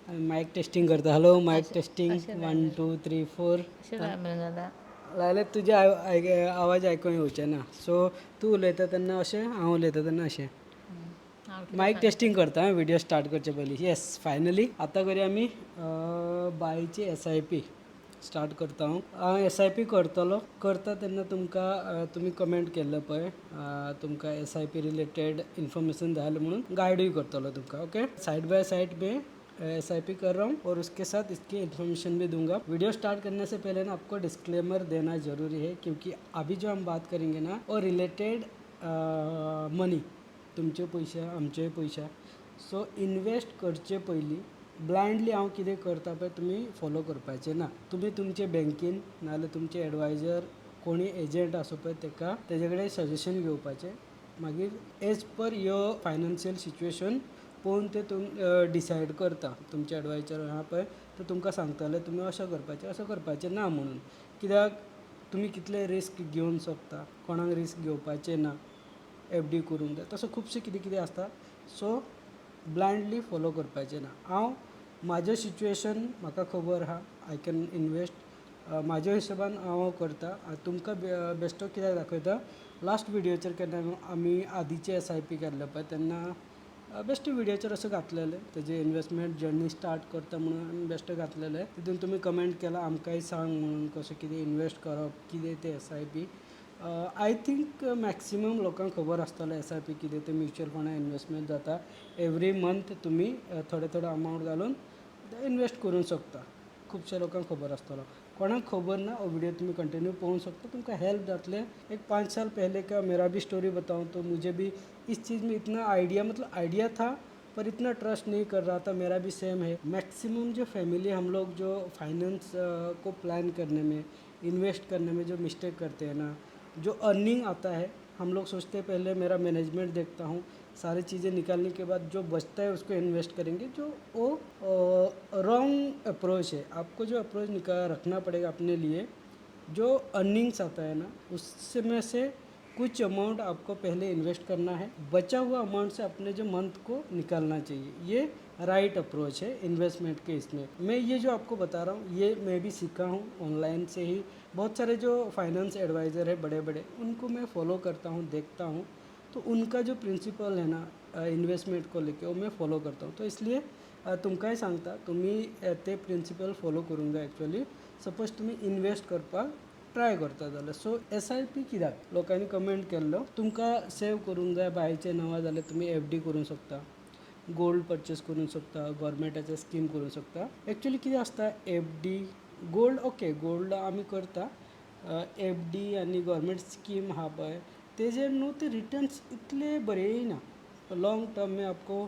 Mike testing करता. Hello mike असे testing असे 1 लायले 2 3 4. अशें लायले जाल्यार लायले तुजे आवाज आयकूंक येवचे ना. सो तूं उलयता तेन्ना अशें, हांव उलयता तेन्ना अशें. हांव कितें माईक सांगता. टेस्टिंग करता व्हिडिओ स्टार्ट करचे पयलीं. येस फायनली आतां करुया आमी बायची SIP स्टार्ट करता. हांव SIP करता तेन्ना तुमकां तुमी कमेंट केल्लो पळय, तुमकां SIP रिलेटेड इन्फॉर्मेशन जाय आसलें म्हणून गायडूय करतलो तुमकां. ओके, साइड बाय साइड में SIP कर रहा हूँ और उसके साथ इसकी इन्फॉर्मेशन भी दूंगा. वीडियो स्टार्ट करने से पहले ना आपको डिस्क्लेमर देना ज़रूरी है, क्योंकि अभी जो हम बात करेंगे ना वो रिलेटेड मनी, तुमचे पयशे आमचे पयशे. सो इन्वेस्ट करचे पयलीं ब्लायंडली हांव कितें करता पळय तुमी फॉलो करपाचें ना. तुमी तुमचे बँकेन नाजाल्यार तुमचे एडवायजर कोणी एजंट आसूं पळय तेजे कडेन सजेशन घेवपाचें. मागीर as per your financial situation पळोवन ते डिसायड करता. तुमचे एडवायजर आहा पळय तो तुमकां सांगतले तुमी अशें करपाचें अशें करपाचें ना म्हणून. कित्याक तुमी कितले रिस्क घेवंक शकता, कोणाक रिस्क घेवपाचें ना. FD करूंक जाय तसो खुबशें कितें कितें आसता. सो ब्लायंडली फॉलो करपाचें ना. हांव म्हाजें सिच्युएशन म्हाका खबर आहा, आय कॅन इनवेस्ट. म्हाज्या हिशोबान हांव करता. तुमकां बेश्टो कित्याक दाखयता, लास्ट विडियोचेर केन्ना आमी आदीचे SIP केल्ले पळय तेन्ना बेश्टे विडियोचेर अशें घातलेलें तेजे इन्वेस्टमेंट जर्नी स्टार्ट करता म्हणून बेश्टें घातलेलें. तितून तुमी कमेंट केला आमकांय सांग म्हणून कशें कितें इन्वेस्ट करप, कितें तें SIP. आय थिंक मॅक्सिमम लोकांक खबर आसतलें SIP कितें तें. म्युच्युअल फंडान इन्वेस्टमेंट जाता. एवरी मंथ तुमी थोडे थोडे अमावंट घालून इन्वेस्ट करूंक शकता. खुबशे लोकांक खबर आसतलो. कोणाक खबर ना वो वीडियो तुमी कंटिन्यू पळोवंक शकता, तुमकां हेल्प जातलें. एक 5 साल पहले का मेरा भी स्टोरी बताऊँ तो मुझे भी इस चीज़ में इतना आइडिया, मतलब आइडिया था पर इतना ट्रस्ट नहीं कर रहा था. मेरा भी सेम है. मैक्सिमम जो फैमिली हम लोग जो फाइनेंस को प्लान करने में, इन्वेस्ट करने में जो मिस्टेक करते हैं ना, जो अर्निंग आता है हम लोग सोचते हैं पहले मेरा मैनेजमेंट देखता हूँ, सारी चीज़ें निकालने के बाद जो बचता है उसको इन्वेस्ट करेंगे, जो वो रॉन्ग अप्रोच है. आपको जो अप्रोच रखना पड़ेगा अपने लिए, जो अर्निंग्स आता है ना उसमें से कुछ अमाउंट आपको पहले इन्वेस्ट करना है, बचा हुआ अमाउंट से अपने जो मंथ को निकालना चाहिए. ये राइट अप्रोच है इन्वेस्टमेंट के. इसमें मैं ये जो आपको बता रहा हूँ ये मैं भी सीखा हूँ ऑनलाइन से ही. बहुत सारे जो फाइनेंस एडवाइज़र है बड़े बड़े उनको मैं फॉलो करता हूँ, देखता हूँ. तो उनका जो प्रिंसिपल है ना इन्वेस्टमेंट को लेके वो मैं फॉलो करता हूँ. तो इसलिए तुमकांय सांगता तुम्ही ते प्रिंसिपल फॉलो करूंक जाय. एक्चुअली सपोज तुम्ही इन्वेस्ट करपाक ट्राय करता जाल्यार. सो SIP कित्याक लोकांनी कमेंट केल्लो, तुमकां सेव करूंक जाय बायचे नांवां जाल्यार तुमी FD करूंक शकता, गोल्ड परचेस करूंक शकता, गव्हर्मेंटाचे स्कीम करूंक शकता. एक्चुअली कितें आसता FD गोल्ड, ओके गोल्ड आमी करता. FD आनी गव्हर्मेंट स्कीम आहा पळय तेजेर न्हू ते रिटर्न्स इतले बरे येयना. लॉन्ग टर्म में आपको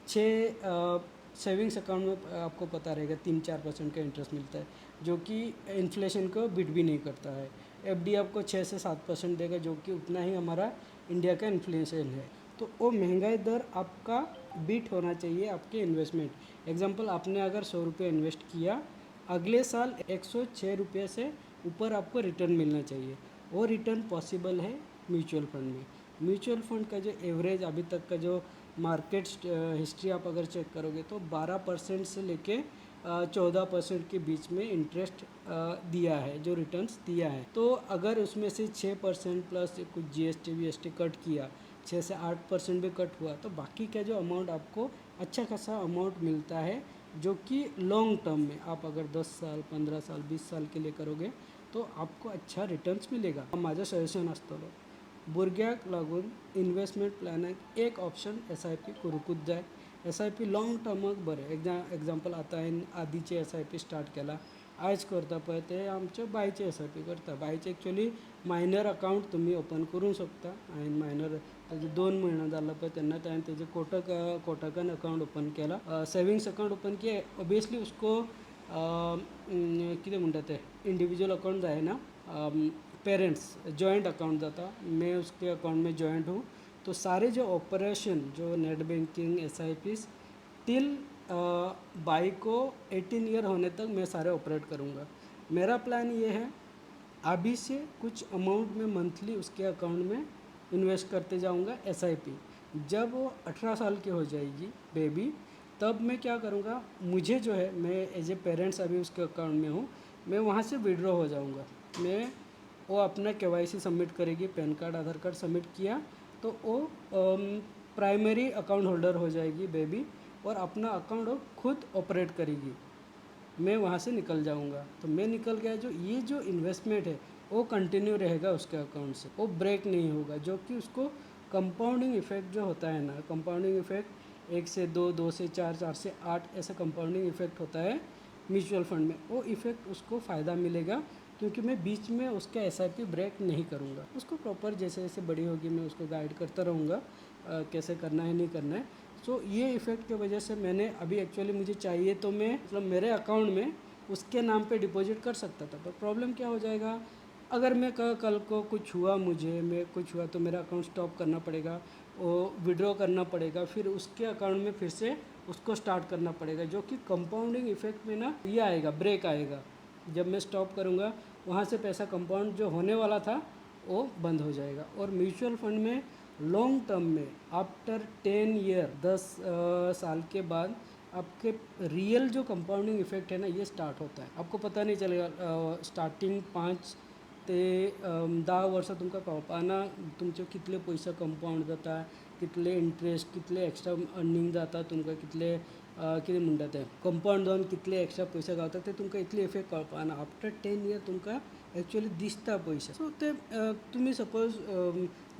6 सेविंग्स अकाउंट में आपको पता रहेगा 3-4% का इंटरेस्ट मिलता है, जो कि इन्फ्लेशन को बीट भी नहीं करता है. FD आपको 6 से 7% देगा, जो कि उतना ही हमारा इंडिया का इन्फ्लेशन है. तो वो महंगाई दर आपका बीट होना चाहिए आपके इन्वेस्टमेंट. एग्जांपल आपने अगर 100 रुपये इन्वेस्ट किया, अगले साल 106 रुपये से ऊपर आपको रिटर्न मिलना चाहिए. वो रिटर्न पॉसिबल है म्यूचुअल फंड में. म्यूचुअल फंड का जो एवरेज अभी तक का जो मार्केट हिस्ट्री आप अगर चेक करोगे तो 12% से लेके 14% के बीच में इंटरेस्ट दिया है, जो रिटर्न्स दिया है. तो अगर उसमें से 6% प्लस कुछ GST VST कट किया, 6 से 8% भी कट हुआ, तो बाकी का जो अमाउंट आपको अच्छा खासा अमाउंट मिलता है, जो कि लॉन्ग टर्म में आप अगर 10 साल 15 साल 20 साल के लिए करोगे तो आपको अच्छा रिटर्न्स मिलेगा. माझं सजेशन असतलो भुरग्याक लागून इन्वेस्टमेंट प्लॅनाक एक ऑप्शन SIP करूंकूच जाय. SIP लॉंग टर्माक बरें. एग्जांपल आतां हांवें आदीचे SIP स्टार्ट केला, आयज करता पळय ते आमचे बायचे SIP करता. बायचे एक्चुअली मायनर अकाउंट तुमी ओपन करूंक शकता. हांवें मायनर ताजे 2 म्हयने जालो पळय तेन्ना हांवें तेजे कोटकान अकाउंट ओपन केला. सेविंग्स अकाउंट ओपन किया ऑब्वियसली उसको कितें म्हणटा ते इंडिविजुअल अकाउंट जायना, पेरेंट्स जॉइंट अकाउंट जाता. मैं उसके अकाउंट में जॉइंट हूँ. तो सारे जो ऑपरेशन जो net banking SIPs till by को 18 ईयर होने तक मैं सारे ऑपरेट करूँगा. मेरा प्लान ये है अभी से कुछ अमाउंट में मंथली उसके अकाउंट में इन्वेस्ट करते जाऊंगा SIP. जब वो 18 साल की हो जाएगी बेबी, तब मैं क्या करूँगा, मुझे जो है मैं एज ए पेरेंट्स अभी उसके अकाउंट में हूँ, मैं वहाँ से विड्रॉ हो जाऊँगा। मैं वो अपना केवाईसी सबमिट करेगी, पैन कार्ड आधार कार्ड सबमिट किया तो वो प्राइमरी अकाउंट होल्डर हो जाएगी बेबी, और अपना अकाउंट वो खुद ऑपरेट करेगी। मैं वहाँ से निकल जाऊँगा। तो मैं निकल गया, जो ये जो इन्वेस्टमेंट है वो कंटिन्यू रहेगा उसके अकाउंट से, वो ब्रेक नहीं होगा। जो कि उसको कंपाउंडिंग इफेक्ट जो होता है ना, कंपाउंडिंग इफेक्ट 1 से 2, 2 से 4, 4 से 8 ऐसा कंपाउंडिंग इफेक्ट होता है म्यूचुअल फंड में। वो इफेक्ट उसको फ़ायदा मिलेगा, क्योंकि मैं बीच में उसका एसआईपी ब्रेक नहीं करूँगा। उसको प्रॉपर जैसे जैसे बड़ी होगी मैं उसको गाइड करता रहूँगा कैसे करना है नहीं करना है। सो ये इफ़ेक्ट की वजह से मैंने अभी एक्चुअली मुझे चाहिए तो मैं मतलब मेरे अकाउंट में उसके नाम पे डिपॉजिट कर सकता था, पर प्रॉब्लम क्या हो जाएगा, अगर मैं कल को कुछ हुआ, मुझे मैं कुछ हुआ तो मेरा अकाउंट स्टॉप करना पड़ेगा, वो विड्रॉ करना पड़ेगा, फिर उसके अकाउंट में फिर से उसको स्टार्ट करना पड़ेगा, जो कि कंपाउंडिंग इफेक्ट में ना ये आएगा, ब्रेक आएगा। जब मैं स्टॉप करूँगा वहाँ से पैसा कंपाउंड जो होने वाला था वो बंद हो जाएगा। और म्यूचुअल फंड में लॉन्ग टर्म में आफ्टर 10 ईयर 10 साल के बाद आपके रियल जो कंपाउंडिंग इफेक्ट है ना ये स्टार्ट होता है। आपको पता नहीं चलेगा, स्टार्टिंग 5 ते 10 वर्ष तुमका कळपाना तुमचे कितले पैसे कंपाउंड जाता, कितले इंटरेस्ट, कितले एक्स्ट्रा अर्निंग जाता तुमका, कितले कितें म्हणटा तें कंपाउंड जावन कितले एक्स्ट्रा पयशे गावता ते तुमकां इतले इफेक्ट कळपाना। आफ्टर 10 ईयर तुमकां एक्चुअली दिसता पयशे। सो ते तुमी सपोज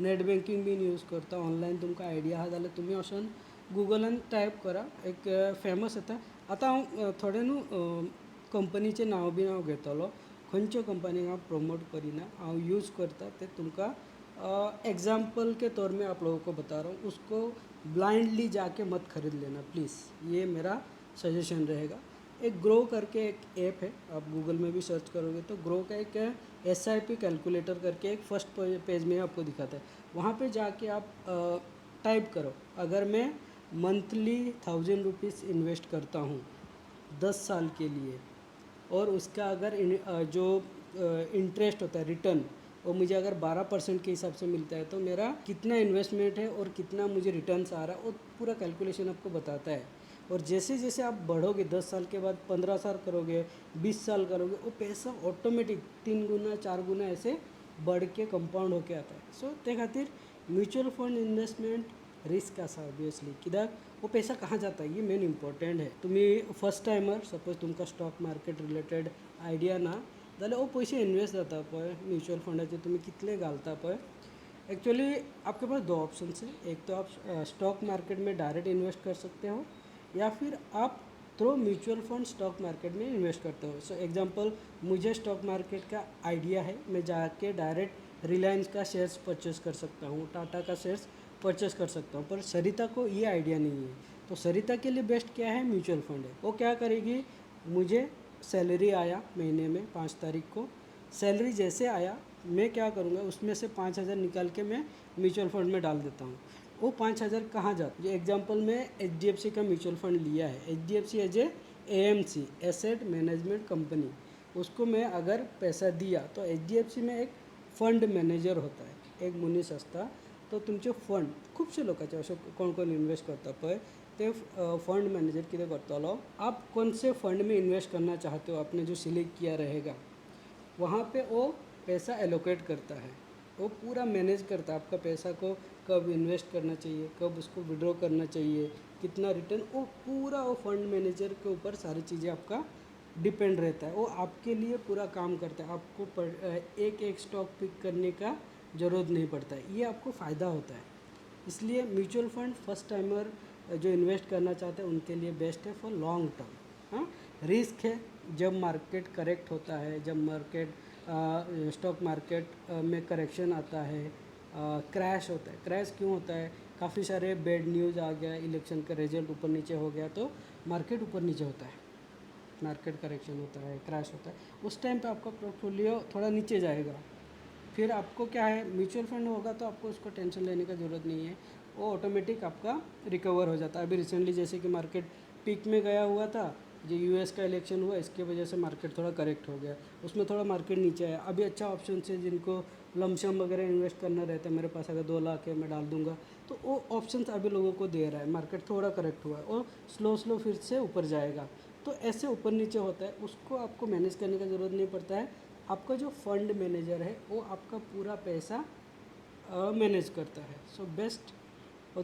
नेट बँकिंग बीन यूज करता, ऑनलायन तुमकां आयडिया आहा जाल्यार तुमी वचोन गुगलान टायप करा, एक फेमस येता। आतां हांव थोडे न्हू कंपनीचें नांव बी हांव घेतलो, खंयच्यो कंपनीक हांव प्रमोट करिना, हांव यूज करता ते तुमकां एग्जाम्पल के तौर में आप लोगों को बता रहा हूँ। उसको ब्लाइंडली जाके मत खरीद लेना प्लीज़, ये मेरा सजेशन रहेगा। एक ग्रो करके एक ऐप है, आप गूगल में भी सर्च करोगे तो ग्रो का एक एसआईपी कैलकुलेटर करके एक फर्स्ट पेज में आपको दिखाता है। वहाँ पे जाके आप टाइप करो, अगर मैं मंथली 1000 रुपीज़ इन्वेस्ट करता हूँ 10 साल के लिए, और उसका अगर जो इंटरेस्ट होता है रिटर्न वो मुझे अगर 12% के हिसाब से मिलता है तो मेरा कितना इन्वेस्टमेंट है और कितना मुझे रिटर्न्स आ रहा है वो पूरा कैलकुलेशन आपको बताता है। और जैसे जैसे आप बढ़ोगे 10 साल के बाद 15 साल करोगे, 20 साल करोगे, वो पैसा ऑटोमेटिक 3 गुना 4 गुना ऐसे बढ़ के कंपाउंड होके आता है। सो ते खातीर म्युच्युअल फंड इन्वेस्टमेंट रिस्क आसा ऑब्वियसली, कित्याक वो पैसा कहाँ जाता है ये मेन इम्पॉर्टंट है। तुम्ही फर्स्ट टायमर सपोज तुमका स्टॉक मार्केट रिलेटेड आयडिया ना जाल्यार वो पयशे इन्वेस्ट जाता पळय म्युच्युअल फंडाचे तुमी कितले घालता पळय, एक्चुअली आपके पास 2 ऑप्शंस हैं। एक तो आप स्टॉक मार्केट में डायरेक्ट इन्वेस्ट कर सकते हो, या फिर आप through mutual fund stock market में इन्वेस्ट करते हो। सो एग्जांपल, मुझे स्टॉक मार्केट का आइडिया है, मैं जाके डायरेक्ट रिलायंस का शेयर्स परचेस कर सकता हूँ, टाटा का शेयर्स परचेस कर सकता हूँ, पर सरिता को ये आइडिया नहीं है। तो सरिता के लिए बेस्ट क्या है, म्यूचुअल फंड है। वो क्या करेगी, मुझे सैलरी आया महीने में 5 तारीख को, सैलरी जैसे आया मैं क्या करूँगा, उसमें से 5000 निकाल के मैं म्यूचुअल फंड में डाल देता हूँ। वो 5000 कहाँ जाता है, एग्जांपल में HDFC का म्यूचुअल फंड लिया है, HDFC as a AMC asset management company, उसको मैं अगर पैसा दिया तो HDFC में एक फंड मॅनेजर होता है, एक मनीस आसता, तो तुमचे फंड खुबशे लोकांचे अशे कोण कोण इन्वेस्ट करता पळय ते फंड मैनेजर कितें करतलो, आप कौन से फंड में इन्वेस्ट करना चाहते हो, आपने जो सिलेक्ट किया रहेगा वहाँ पे वो पैसा एलोकेट करता है, वो पूरा मैनेज करता है आपका पैसा को, कब इन्वेस्ट करना चाहिए, कब उसको विड्रॉ करना चाहिए, कितना रिटर्न, वो पूरा वो फंड मैनेजर के ऊपर सारी चीज़ें आपका डिपेंड रहता है। वो आपके लिए पूरा काम करता है, आपको एक एक स्टॉक पिक करने का ज़रूरत नहीं पड़ता है, ये आपको फ़ायदा होता है। इसलिए म्यूचुअल फंड फर्स्ट टाइमर जो इन्वेस्ट करना चाहते हैं उनके लिए बेस्ट है फॉर लॉन्ग टर्म। हाँ, रिस्क है जब मार्केट करेक्ट होता है, जब मार्केट स्टॉक मार्केट में करेक्शन आता है, क्रैश होता है। क्रैश क्यों होता है, काफ़ी सारे बैड न्यूज़ आ गया, इलेक्शन का रिजल्ट ऊपर नीचे हो गया तो मार्केट ऊपर नीचे होता है, मार्केट करेक्शन होता है, क्रैश होता है, उस टाइम पे आपका पोर्टफोलियो थोड़ा नीचे जाएगा। फिर आपको क्या है, म्यूचुअल फंड होगा तो आपको उसको टेंशन लेने का ज़रूरत नहीं है, वो ऑटोमेटिक आपका रिकवर हो जाता है। अभी रिसेंटली जैसे कि मार्केट पीक में गया हुआ था, जो यूएस का इलेक्शन हुआ इसके वजह से मार्केट थोड़ा करेक्ट हो गया, उसमें थोड़ा मार्केट नीचे आया। अभी अच्छा ऑप्शन है जिनको लमसम वगैरह इन्वेस्ट करना रहता है, मेरे पास अगर 2 लाख है मैं डाल दूंगा, तो वो ऑप्शन अभी लोगों को दे रहा है। मार्केट थोड़ा करेक्ट हुआ है और स्लो फिर से ऊपर जाएगा। तो ऐसे ऊपर नीचे होता है, उसको आपको मैनेज करने का ज़रूरत नहीं पड़ता है। आपका जो फंड मैनेजर है वो आपका पूरा पैसा मॅनेज करता है। सो बेस्ट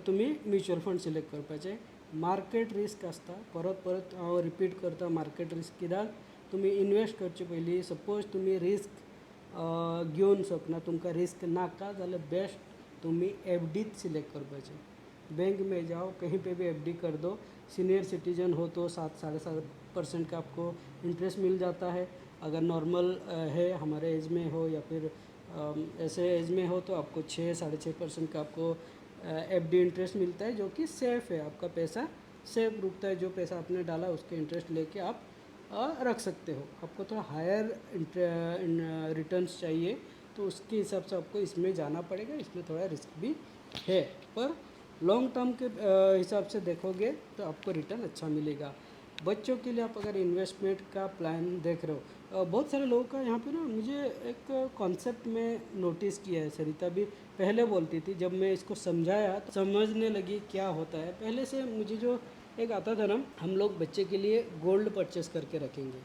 तुम्ही म्युच्युअल फंड सिलेक्ट करपाचे। मार्केट रिस्क आसता, परत परत हांव रिपीट करता, मार्केट रिस्क कित्याक तुम्ही इन्वेस्ट करचे पयलीं सपोज तुम्ही रिस्क घेवन शकना, तुमकां रिस्क नाका जाल्यार बेस्ट तुम्ही एफडीच सिलेक्ट करपाचे। बैंक में जाओ, कहीं पे भी एफडी कर दो, सीनियर सिटीजन हो तो 7-7.5% का आपको इंटरेस्ट मिल जाता है। अगर नॉर्मल है, हमारे एज में हो या फिर ऐसे एज में हो तो आपको 6-6.5% का आपको एफडी इंटरेस्ट मिलता है, जो कि सेफ़ है। आपका पैसा सेफ रुकता है, जो पैसा आपने डाला उसके इंटरेस्ट लेके आप रख सकते हो। आपको थोड़ा हायर रिटर्न्स चाहिए तो उसके हिसाब से आपको इसमें जाना पड़ेगा। इसमें थोड़ा रिस्क भी है, पर लॉन्ग टर्म के हिसाब से देखोगे तो आपको रिटर्न अच्छा मिलेगा। बच्चों के लिए आप अगर इन्वेस्टमेंट का प्लान देख रहे हो, बहुत सारे लोगों का यहाँ पे ना मुझे एक कॉन्सेप्ट में नोटिस किया है। सरिता भी पहले बोलती थी, जब मैं इसको समझाया तो समझने लगी क्या होता है। पहले से मुझे जो एक आता था ना, हम लोग बच्चे के लिए गोल्ड परचेस करके रखेंगे।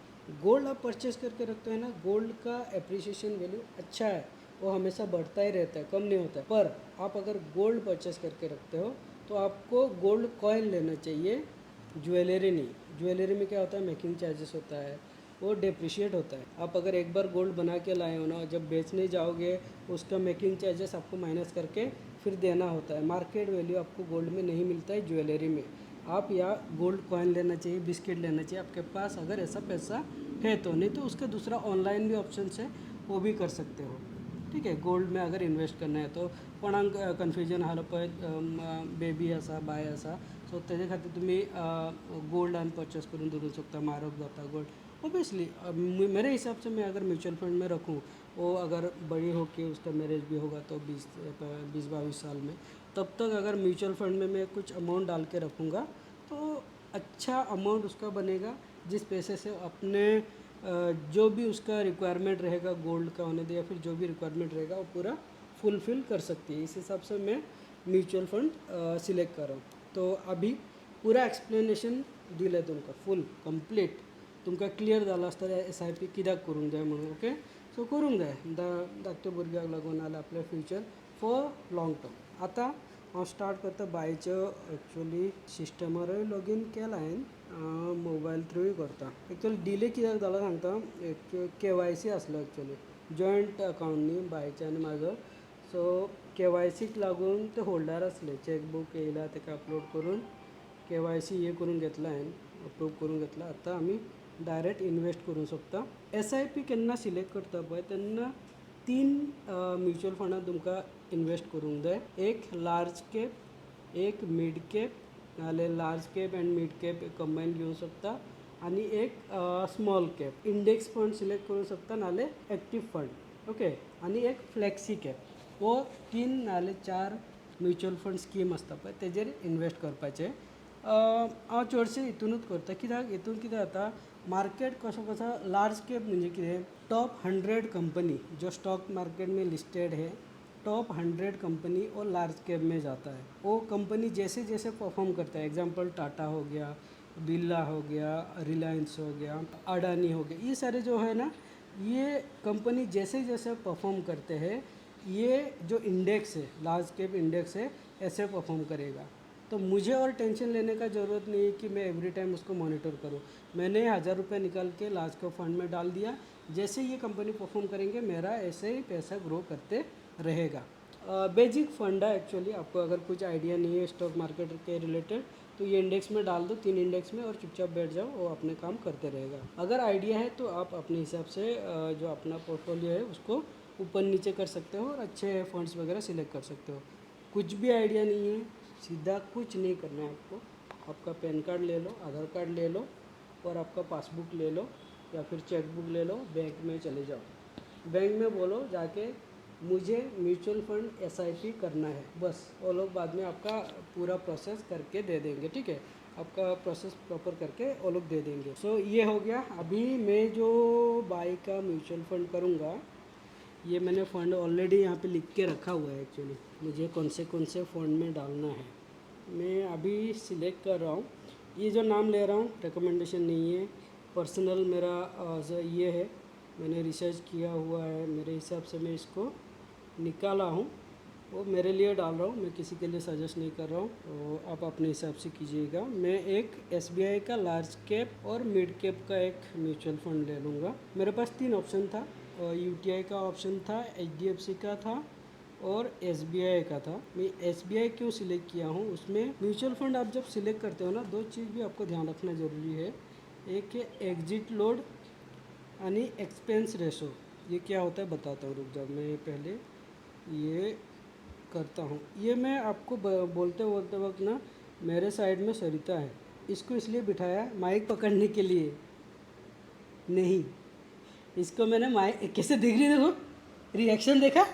गोल्ड आप परचेस करके रखते हैं ना, गोल्ड का एप्रिसिएशन वैल्यू अच्छा है, वो हमेशा बढ़ता ही रहता है, कम नहीं होता है। पर आप अगर गोल्ड परचेस करके रखते हो तो आपको गोल्ड कॉइन लेना चाहिए, ज्वेलरी नहीं। ज्वेलरी में क्या होता है, मेकिंग चार्जेस होता है, वो डिप्रिशिएट होता है। आप अगर एक बार गोल्ड बना के लाए हो ना, जब बेचने जाओगे उसका मेकिंग चार्जेस आपको माइनस करके फिर देना होता है। मार्केट वैल्यू आपको गोल्ड में नहीं मिलता है, ज्वेलरी में। आप या गोल्ड कॉइन लेना चाहिए, बिस्किट लेना चाहिए आपके पास अगर ऐसा पैसा है तो। नहीं तो उसका दूसरा ऑनलाइन भी ऑप्शन है, वो भी कर सकते हो। ठीक आहे, गोल्ड में अगर इन्वेस्ट करना आहे तो कोणाक कन्फ्युजन आलं पळय, बेबी आसा बाय आसा, सो तेजे खातीर तुम्ही गोल्ड आनी परचेस करून दवरूंक शकता। म्हारग जाता गोल्ड ऑब्वियसली। मेरे हिसाब से मैं अगर म्यूचुअल फंड में रखूँ, वो अगर बड़ी हो के उसका मैरिज भी होगा तो 20-22 साल में, तब तक अगर म्यूचुअल फंड में मैं कुछ अमाउंट डाल के रखूँगा तो अच्छा अमाउंट उसका बनेगा, जिस पैसे से अपने जो भी उसका रिक्वायरमेंट रहेगा गोल्ड का होने दे या फिर जो भी रिक्वायरमेंट रहेगा वो पूरा फुलफ़िल कर सकती है। इस हिसाब से मैं म्यूचुअल फंड सिलेक्ट कर रहा हूँ। तो अभी पूरा एक्सप्लेनेशन दिलं तुमका फुल कंप्लीट, तुमका क्लियर झालं असतं SIP कित्याक करूंक जाय म्हणून। ओके, सो करूंक जाय धाकट्या भुरग्याक लागून नाल्यार आपल्या फ्युचर फॉर लॉंग टर्म। आता हांव स्टार्ट करता बायचं। एक्चुअली सिस्टमारूय लॉगीन केलां हांवें, मोबायल थ्रूय करता। एक्चुअली डिले कित्याक जालो सांगता, KYC आसलो एक्चुअली, जॉयंट अकाउंट न्ही बायचें आनी म्हाजो, सो KYCक लागून ते होल्डार आसले। चॅकबूक येयला ताका अपलोड करून KYC हे करून घेतला हांवें, अप्रूव करून घेतला। आतां आमी डायरेक्ट इन्वेस्ट करूंक शकता। SIP केन्ना सिलेक्ट करता पळय तेन्ना 3 म्युच्युअल फंडान तुमकां इन्वेस्ट करूंक जाय। एक लार्ज कॅप, एक मिड कॅप नाल्यार large cap and mid cap combine घेवंक शकता, आणि एक small cap. Index fund select करूंक शकता नाल्यार एक्टीव फंड। ओके, आणि एक फ्लेक्सी कॅप। वो 3 नाल्यार 4 म्युच्युअल फंड स्कीम आसता पळय तेजेर इन्वेस्ट करपाचें। हांव चडशें हितूनूच करता, कित्याक हितून कितें जाता, मार्केट कसो लार्ज कैप म्हणजे कितें, टॉप 100 कंपनी जो स्टॉक मार्केट में लिस्टेड है, टॉप 100 कंपनी और लार्ज कैप में जाता है। वो कंपनी जैसे जैसे परफॉर्म करता है, एग्जांपल टाटा हो गया, बिरला हो गया, रिलायंस हो गया, अडानी हो गया, ये सारे जो है ना, ये कंपनी जैसे जैसे परफॉर्म करते हैं, ये जो इंडेक्स है, लार्ज कैप इंडेक्स है, ऐसे परफॉर्म करेगा। तो मुझे और टेंशन लेने का ज़रूरत नहीं है कि मैं एवरी टाइम उसको मॉनिटर करूं। मैंने 1000 रुपये निकाल के लार्ज कैप फंड में डाल दिया, जैसे ये कंपनी परफॉर्म करेंगे मेरा ऐसे ही पैसा ग्रो करते रहेगा। बेसिक फंड है एक्चुअली। आपको अगर कुछ आइडिया नहीं है स्टॉक मार्केट के रिलेटेड तो ये इंडेक्स में डाल दो, 3 इंडेक्स में, और चुपचाप बैठ जाओ, वो अपने काम करते रहेगा। अगर आइडिया है तो आप अपने हिसाब से जो अपना पोर्टफोलियो है उसको ऊपर नीचे कर सकते हो और अच्छे फंड्स वगैरह सिलेक्ट कर सकते हो। कुछ भी आइडिया नहीं है, सीधा कुछ नहीं करना है आपको। आपका पैन कार्ड ले लो, आधार कार्ड ले लो और आपका पासबुक ले लो या फिर चेकबुक ले लो, बैंक में चले जाओ। बैंक में बोलो जाके मुझे म्यूचुअल फंड SIP करना है, बस। वो लोग बाद में आपका पूरा प्रोसेस करके दे देंगे। ठीक है, आपका प्रोसेस प्रॉपर करके वो लोग दे देंगे। सो ये हो गया। अभी मैं जो बाई का म्यूचुअल फंड करूँगा, ये मैंने फ़ंड ऑलरेडी यहाँ पे लिख के रखा हुआ है। एक्चुअली मुझे कौन से फ़ंड में डालना है मैं अभी सिलेक्ट कर रहा हूँ। ये जो नाम ले रहा हूँ रिकमेंडेशन नहीं है, पर्सनल मेरा ये है, मैंने रिसर्च किया हुआ है, मेरे हिसाब से मैं इसको निकाला हूँ, वो मेरे लिए डाल रहा हूँ, मैं किसी के लिए सजेस्ट नहीं कर रहा हूँ, तो आप अपने हिसाब से कीजिएगा। मैं एक SBI का लार्ज कैप और मिड कैप का एक म्यूचुअल फंड ले लूँगा। मेरे पास 3 ऑप्शन था, UTI का ऑप्शन था, HDFC का था और SBI का था। मैं SBI क्यों सिलेक्ट किया हूँ, उसमें म्यूचुअल फंड आप जब सिलेक्ट करते हो ना, 2 चीज़ भी आपको ध्यान रखना ज़रूरी है। एक है एग्जिट लोड यानी एक्सपेंस रेशो। ये क्या होता है बताता हूँ, रुक जाओ मैं पहले ये करता हूँ। ये मैं आपको बोलते वक्त ना, मेरे साइड में सरिता है, इसको इसलिए बिठाया माइक पकड़ने के लिए नहीं, इसको मैंने माइक कैसे दिख रही, देखो रिएक्शन देखा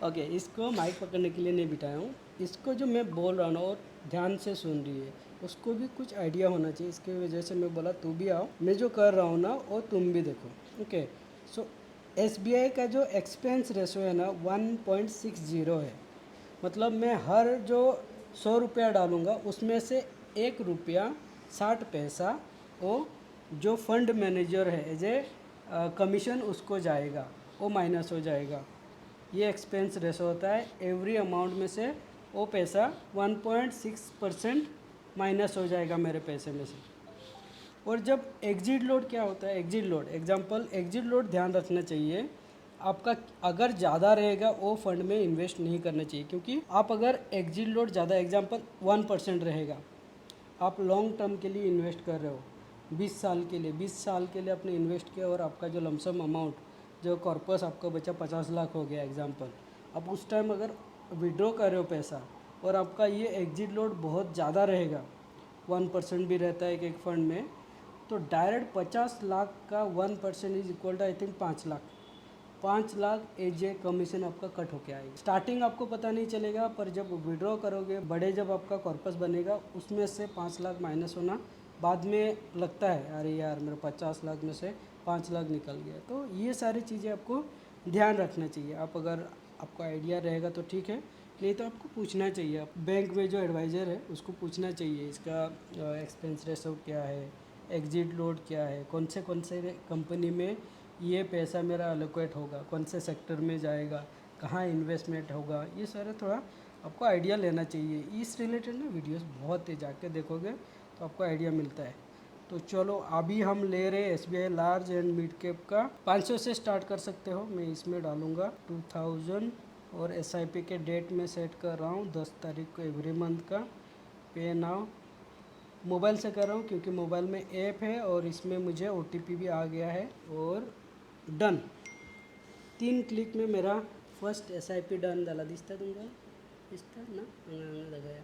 ओके, इसको माइक पकड़ने के लिए नहीं बिठाया हूँ। इसको जो मैं बोल रहा हूँ ना और ध्यान से सुन रही है, उसको भी कुछ आइडिया होना चाहिए, इसकी वजह से मैं बोला तू भी आओ, मैं जो कर रहा हूँ ना वो तुम भी देखो। ओके, सो SBI का जो एक्सपेंस रेशो है ना 1.60 है। मतलब मैं हर जो 100 रुपया डालूँगा उसमें से 1 रुपया 60 पैसा वो जो फंड मैनेजर है एज ए कमीशन उसको जाएगा, वो माइनस हो जाएगा। ये एक्सपेंस रेशो होता है, एवरी अमाउंट में से वो पैसा 1.6% माइनस हो जाएगा मेरे पैसे में से। और जब एग्जिट लोड क्या होता है, exit load example, exit load ध्यान रखना चाहिए आपका, अगर ज़्यादा रहेगा वो फंड में इन्वेस्ट नहीं करना चाहिए, क्योंकि आप अगर एग्जिट लोड ज़्यादा एग्जांपल 1% रहेगा, आप लॉन्ग टर्म के लिए इन्वेस्ट कर रहे हो 20 साल के लिए, 20 साल के लिए आपने इन्वेस्ट किया और आपका जो लमसम अमाउंट जो कॉर्पस आपका बचा 50 लाख हो गया एग्जांपल, अब उस टाइम अगर विड्रॉ कर रहे हो पैसा और आपका ये एग्जिट लोड बहुत ज़्यादा रहेगा, 1% भी रहता है एक फंड में, तो डायरेक्ट 50 लाख का 1% is equal to I think 5 lakh, 5 lakh as a commission आपका कट होके आएगा। स्टार्टिंग आपको पता नहीं चलेगा, पर जब विड्रॉ करोगे बड़े जब आपका कॉर्पस बनेगा उसमें से 5 लाख माइनस होना बाद में लगता है, अरे यार मेरे 50 लाख में से 5 लाख निकल गया। तो ये सारी चीज़ें आपको ध्यान रखना चाहिए। आप अगर आपको आइडिया रहेगा तो ठीक है, नहीं तो आपको पूछना चाहिए, आप बैंक में जो एडवाइज़र है उसको पूछना चाहिए इसका एक्सपेंस रेशो क्या है, एग्जिट लोड क्या है, कौन से कंपनी में ये पैसा मेरा अलोकेट होगा, कौन से सेक्टर में जाएगा, कहाँ इन्वेस्टमेंट होगा, ये सारा थोड़ा आपको आइडिया लेना चाहिए। इस रिलेटेड ना वीडियोस बहुत है, जाके देखोगे तो आपको आइडिया मिलता है। तो चलो अभी हम ले रहे हैं SBI large and mid cap का, 500 से स्टार्ट कर सकते हो, मैं इसमें डालूँगा 2000 और SIP के डेट में सेट कर रहा हूँ 10 तारीख को एवरी मंथ का। पे नाउ मोबाइल से कर रहा हूँ क्योंकि मोबाइल में ऐप है और इसमें मुझे OTP भी आ गया है, और डन, 3 क्लिक में मेरा फर्स्ट SIP डन डाला, दिखता तुमको, दिखता ना, लगाया।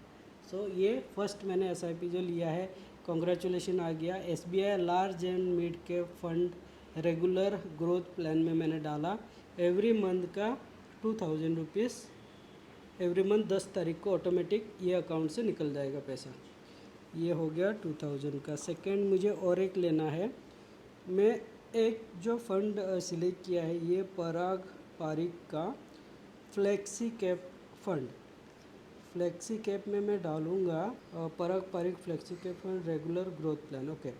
सो ये फर्स्ट मैंने SIP जो लिया है, कॉन्ग्रेचुलेशन आ गया। SBI large and mid cap fund regular growth plan में मैंने डाला, एवरी मंथ का 2000 रुपीज़ एवरी मंथ 10 तारीख को ऑटोमेटिक ये अकाउंट से निकल जाएगा पैसा। ये हो गया 2000 का। सेकंड मुझे और एक लेना है, मैं एक जो फंड सिलेक्ट किया है ये पराग पारिक का flexi cap fund, flexi cap में मैं डालूँगा Parag Parikh flexi cap fund regular growth plan. Okay,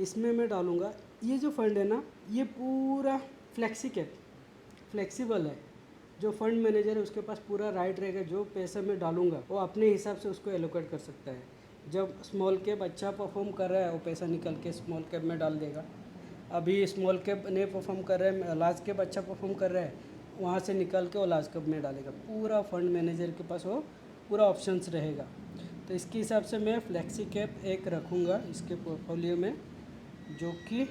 इसमें मैं डालूँगा, ये जो फंड है ना ये पूरा फ्लेक्सी कैप फ्लेक्सिबल है, जो फंड मैनेजर है उसके पास पूरा राइट रहेगा, जो पैसा मैं डालूँगा वो अपने हिसाब से उसको एलोकेट कर सकता है। जब स्मॉल कैप अच्छा परफॉर्म कर रहा है वो पैसा निकल के स्मॉल कैप में डाल देगा, अभी स्मॉल कैप नहीं परफॉर्म कर रहे हैं, लार्ज कैप अच्छा परफॉर्म कर रहा है, वहाँ से निकल के वो लार्ज कैप में डालेगा। पूरा फंड मैनेजर के पास वो पूरा ऑप्शंस रहेगा। तो इसके हिसाब से मैं फ्लेक्सी कैप एक रखूँगा इसके पोर्टफोलियो में, जो कि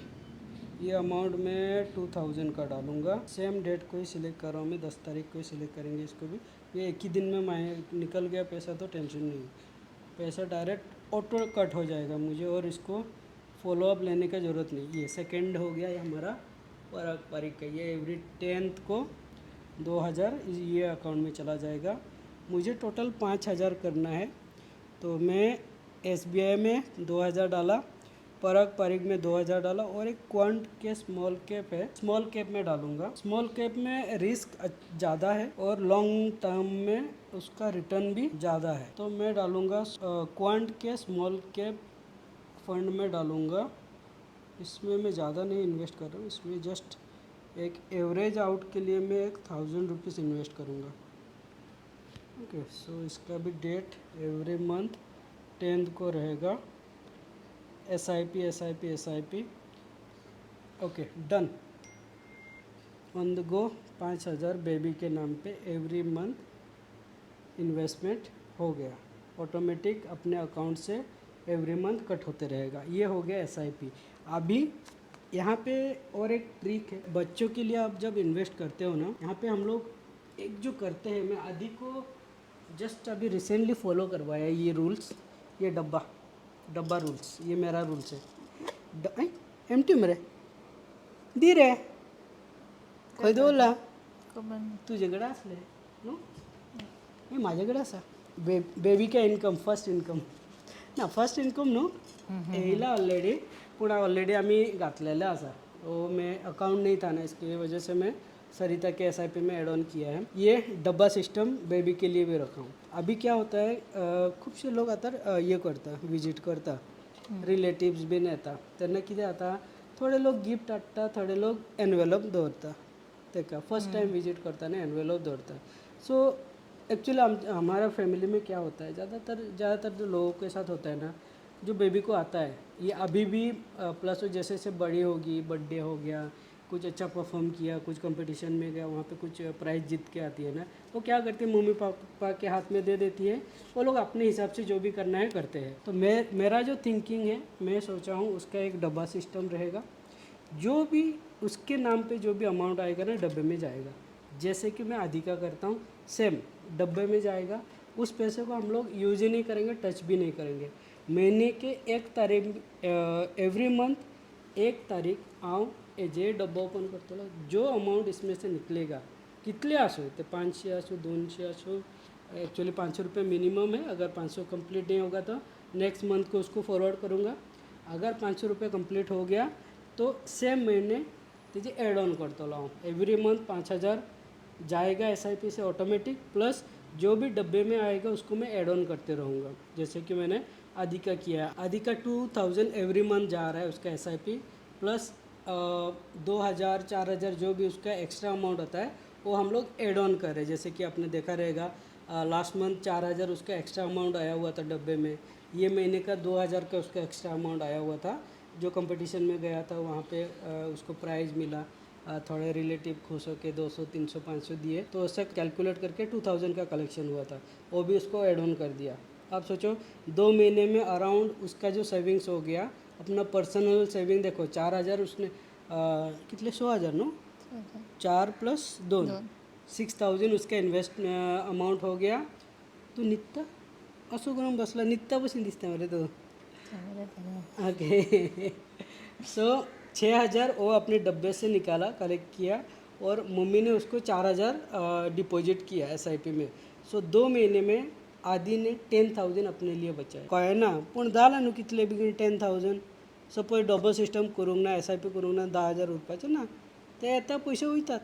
ये अमाउंट में 2000 का डालूँगा। सेम डेट को ही सिलेक्ट कर रहा हूँ मैं, 10 तारीख को ही सिलेक्ट करेंगे इसको भी। ये एक ही दिन में निकल गया पैसा तो टेंशन नहीं, पैसा डायरेक्ट ऑटो कट हो जाएगा मुझे, और इसको फॉलोअप लेने का ज़रूरत नहीं। ये सेकंड हो गया ये हमारा पराग पारिक का, ये एवरी 10th को 2000 ये अकाउंट में चला जाएगा। मुझे टोटल 5000 करना है, तो मैं SBI में 2000 डाला, पराग पारिक में 2000 डाला, और एक क्वांट के स्मॉल कैप है, स्मॉल कैप में डालूंगा। स्मॉल कैप में रिस्क ज़्यादा है और लॉन्ग टर्म में उसका रिटर्न भी ज़्यादा है, तो मैं डालूंगा क्वांट के स्मॉल कैप फंड में डालूंगा। इसमें मैं ज़्यादा नहीं इन्वेस्ट कर रहा हूँ, इसमें जस्ट एक एवरेज आउट के लिए मैं 1000 रुपीज़ इन्वेस्ट करूँगा। ओके, सो इसका भी डेट एवरी मंथ 10th को रहेगा। SIP okay, done. On the go 5000 baby के नाम पे एवरी मंथ इन्वेस्टमेंट हो गया, ऑटोमेटिक अपने अकाउंट से एवरी मंथ कट होते रहेगा। ये हो गया SIP। अभी यहाँ पे और एक ट्रिक है बच्चों के लिए, आप जब इन्वेस्ट करते हो ना, यहाँ पे हम लोग एक जो करते हैं, मैं आदि को जस्ट अभी रिसेंटली फॉलो करवाया ये रूल्स, ये डब्बा रूल्स, ये मेरा रूल्स है। एमटी मेरे दी रे खंय दवरला तुझ्याकडे असले न्हू, मी माझ्याकडे आसा बेबी का इनकम, फर्स्ट इनकम ना, फर्स्ट इनकम न्हू येयला ऑलरेडी, पूण ऑलरेडी आम्ही घातलेले आसा। वो मैं अकाउंट नहीं था ना, इसकी वजह से मैं सरिता के SIP में ऐड ऑन किया है। ये डब्बा सिस्टम बेबी के लिए भी रखा हूँ। अभी क्या होता है, खूप से लोग आता ये करता विजिट करता, रिलेटिव्स बीन येता, त्यांना कितें जाता, थोडे लोक गिफ्ट हाडटा, थोडे लोक एनवेलप दवरता तेका, फर्स्ट टाइम विजिट करता ना एनवेलप दवरता। सो एक्चुअली हमारा फैमिली में क्या होता है, ज़्यादातर जो लोगों के साथ होता है ना, जो बेबी को आता है ये अभी भी प्लस जैसे जैसे बड़ी होगी, बर्थडे हो गया, कुछ अच्छा परफॉर्म किया, कुछ कंपटीशन में गया, वहाँ पे कुछ प्राइज़ जीत के आती है ना, वो क्या करती है, मम्मी पापा के हाथ में दे देती है, वो लोग अपने हिसाब से जो भी करना है करते हैं। तो मेरा जो थिंकिंग है, मैं सोचा हूँ उसका एक डब्बा सिस्टम रहेगा, जो भी उसके नाम पे जो भी अमाउंट आएगा ना डब्बे में जाएगा। जैसे कि मैं आदि का करता हूँ, सेम डब्बे में जाएगा। उस पैसे को हम लोग यूज ही नहीं करेंगे, टच भी नहीं करेंगे। महीने के 1 तारीख एवरी मंथ 1 तारीख हांव जे डब्बा ओपन करतलो, जो अमाउंट इसमें से निकलेगा, कितले आसो ते 500 आसो 200 आसो, एक्चुअली 500 रुपये मिनिमम है, अगर 500 कंप्लीट नहीं होगा तो नेक्स्ट मंथ को उसको फॉरवर्ड करूँगा। अगर 500 रुपये कंप्लीट हो गया तो सेम महीने तेजी ऐड ऑन करतलो हांव, एवरी मंथ 5000 जाएगा SIP से ऑटोमेटिक, प्लस जो भी डब्बे में आएगा उसको मैं ऐड ऑन करते रहूँगा। जैसे कि मैंने आदि का किया है, आदि का 2000 एवरी मंथ जा रहा है उसका SIP, प्लस 2000 4000 जो भी उसका एक्स्ट्रा अमाउंट होता है वो हम लोग ऐड ऑन कर रहे हैं। जैसे कि आपने देखा रहेगा लास्ट मंथ 4000 उसका एक्स्ट्रा अमाउंट आया हुआ था डब्बे में, ये महीने का 2000 का उसका एक्स्ट्रा अमाउंट आया हुआ था, जो कंपटीशन में गया था वहाँ पे उसको प्राइज़ मिला, थोड़े रिलेटिव खुश होकर 200 300 500 दिए, तो उससे कैलकुलेट करके 2000 का कलेक्शन हुआ था, वो भी उसको ऐड ऑन कर दिया। आप सोचो 2 महीने में अराउंड उसका जो सेविंग्स हो गया, अपना पर्सनल सेविंग देखो 4000 उसने कितने 100,000 नो 4 + 2 6000 उसका इन्वेस्ट अमाउंट हो गया। तू नित्ता असं करून बसला, नित्ता बसून दिसता मेरे तो ओके। सो 6000 वो अपने डब्बे से निकाला, कलेक्ट किया, और मम्मी ने उसको 4000 डिपॉजिट किया SIP में। सो 2 महीने में आदि ने 10,000 अपने लिए बचाए कळ्ळें ना, पूण जालां न्हू कितले बेगीन 10,000। सपोज डबल सिस्टम करूंक ना, SIP करूंक ना, 10,000 उरपाचे ना, ते येता पयशे वयतात।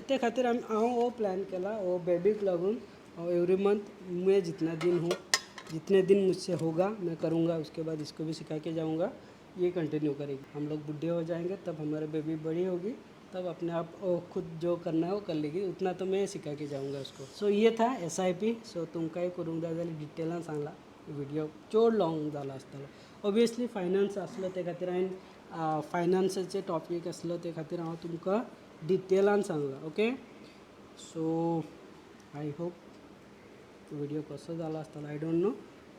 ते खातीर हांव हो प्लॅन केला, हो बेबीक लागून एवरी मंथ मैं जितने दिन मुझसे होगा मैं करूँगा, उसके बाद इसको भी सिखा के जाऊँगा, ये कंटिन्यू करेगी। हम लोग बुढ़े हो जाएंगे तब हमारी बेबी बड़ी होगी, तब अपने आप वो खुद जो करना है वो कर लेगी, उतना तो मैं सिखा के जाऊँगा उसको। सो ये था SIP। सो तुमकांय करूंक जाय जाल्यार डिटेलान सांगला, व्हिडिओ चड लॉंग जाला आसतलो। ऑब्वियसली फायनान्स आसलो ते खातीर हांवें फायनान्साचे टॉपीक आसलो ते खातीर हांव तुमकां डिटेलान सांगला। Okay, so I hope video कसो जाला आसतलो, आई डोंट नो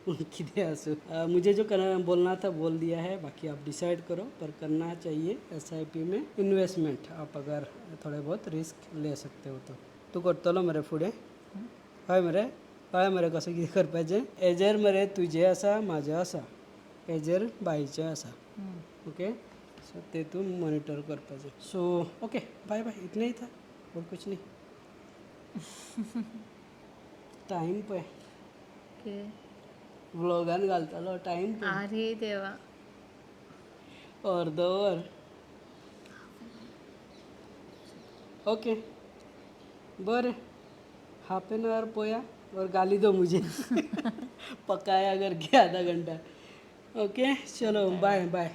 कितें आसूं। मुझे जो बोलना था बोल दिया है, बाकी आप डिसाइड करो, पर करना चाहिए SIP में इन्वेस्टमेंट, आप अगर थोड़े बहुत रिस्क ले सकते हो तो। तू करतलो मरे फुडें, हय मरे कशें कितें करपाचें, हेजेर मरे तुजें आसा, म्हाजें आसा, हेजेर बायचें आसा। ओके, सो ते तू मॉनिटर करपाचें। सो ओके, बाय बाय, इतना ही था और कुछ नहीं। टाइम पे व्लॉगान घालतालो टायम अरे देवा अर्द वर ओके बरें हाफ एन आवर पोया और गाली दो मुझे पकाया करके आधा घंटा ओके चलो बाय बाय